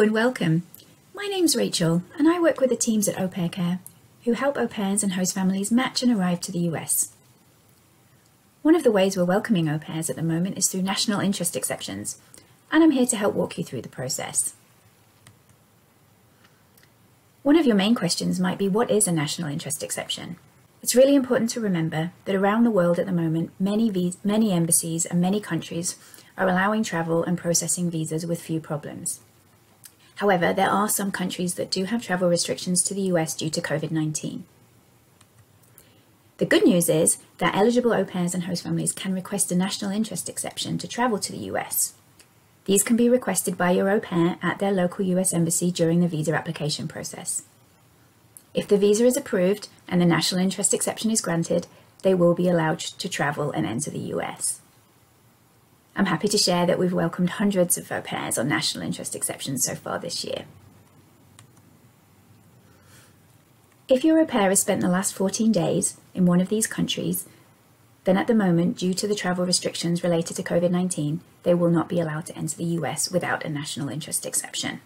and welcome. My name's Rachel and I work with the teams at AuPairCare who help au pairs and host families match and arrive to the US. One of the ways we're welcoming au pairs at the moment is through national interest exceptions, and I'm here to help walk you through the process. One of your main questions might be, what is a national interest exception? It's really important to remember that around the world at the moment, many embassies and many countries are allowing travel and processing visas with few problems. However, there are some countries that do have travel restrictions to the US due to COVID-19. The good news is that eligible au pairs and host families can request a national interest exception to travel to the US. These can be requested by your au pair at their local US embassy during the visa application process. If the visa is approved and the national interest exception is granted, they will be allowed to travel and enter the US. I'm happy to share that we've welcomed hundreds of au pairs on national interest exceptions so far this year. If your au pair has spent the last 14 days in one of these countries, then at the moment, due to the travel restrictions related to COVID-19, they will not be allowed to enter the US without a national interest exception.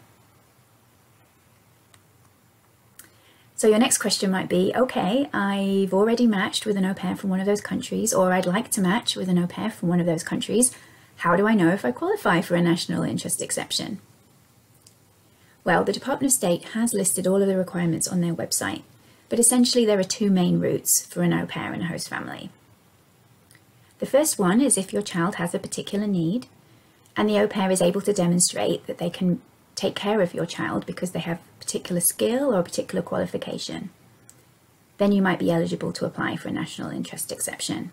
So your next question might be, okay, I've already matched with an au pair from one of those countries, or I'd like to match with an au pair from one of those countries. How do I know if I qualify for a national interest exception? Well, the Department of State has listed all of the requirements on their website, but essentially there are two main routes for an au pair and a host family. The first one is if your child has a particular need and the au pair is able to demonstrate that they can take care of your child because they have a particular skill or a particular qualification. Then you might be eligible to apply for a national interest exception.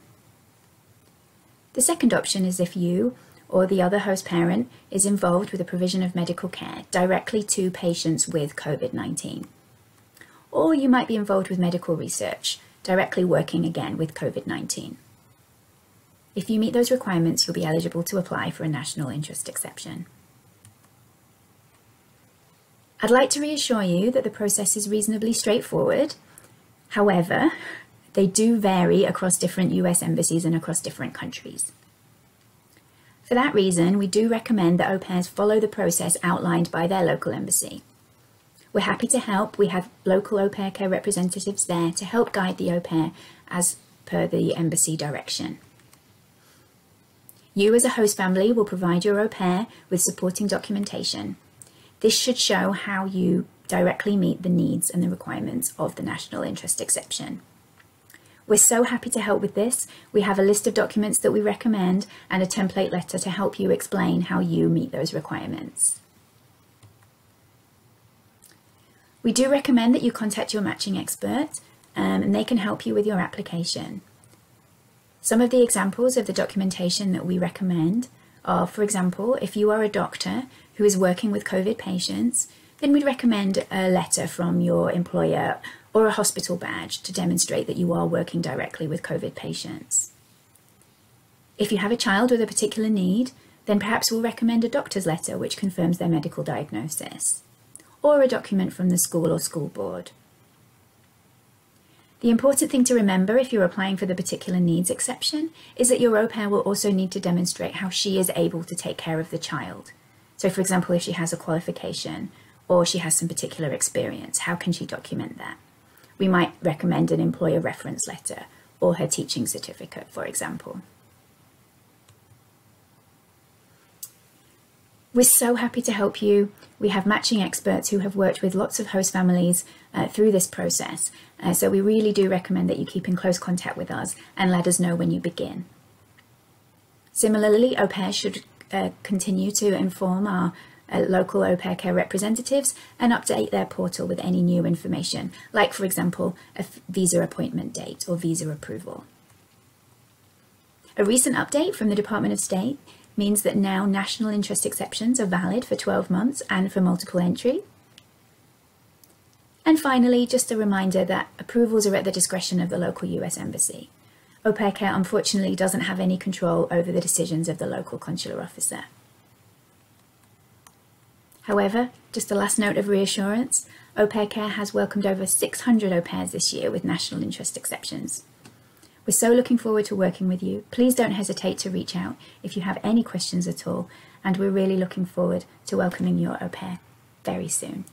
The second option is if you or the other host parent is involved with the provision of medical care directly to patients with COVID-19. Or you might be involved with medical research, directly working again with COVID-19. If you meet those requirements, you'll be eligible to apply for a national interest exception. I'd like to reassure you that the process is reasonably straightforward. However, they do vary across different US embassies and across different countries. For that reason, we do recommend that au pairs follow the process outlined by their local embassy. We're happy to help. We have local AuPairCare representatives there to help guide the au pair as per the embassy direction. You as a host family will provide your au pair with supporting documentation. This should show how you directly meet the needs and the requirements of the national interest exception. We're so happy to help with this. We have a list of documents that we recommend and a template letter to help you explain how you meet those requirements. We do recommend that you contact your matching expert and they can help you with your application. Some of the examples of the documentation that we recommend are, for example, if you are a doctor who is working with COVID patients, then we'd recommend a letter from your employer or a hospital badge to demonstrate that you are working directly with COVID patients. If you have a child with a particular need, then perhaps we'll recommend a doctor's letter which confirms their medical diagnosis, or a document from the school or school board. The important thing to remember if you're applying for the particular needs exception is that your au pair will also need to demonstrate how she is able to take care of the child. So for example, if she has a qualification or she has some particular experience, how can she document that? We might recommend an employer reference letter or her teaching certificate, for example. We're so happy to help you. We have matching experts who have worked with lots of host families through this process. So we really do recommend that you keep in close contact with us and let us know when you begin. Similarly, au pairs should continue to inform our local AuPairCare representatives and update their portal with any new information, like for example, a visa appointment date or visa approval. A recent update from the Department of State means that now national interest exceptions are valid for 12 months and for multiple entry. And finally, just a reminder that approvals are at the discretion of the local US embassy. AuPairCare unfortunately doesn't have any control over the decisions of the local consular officer. However, just a last note of reassurance, AuPairCare has welcomed over 600 au pairs this year with national interest exceptions. We're so looking forward to working with you. Please don't hesitate to reach out if you have any questions at all, and we're really looking forward to welcoming your au pair. very soon.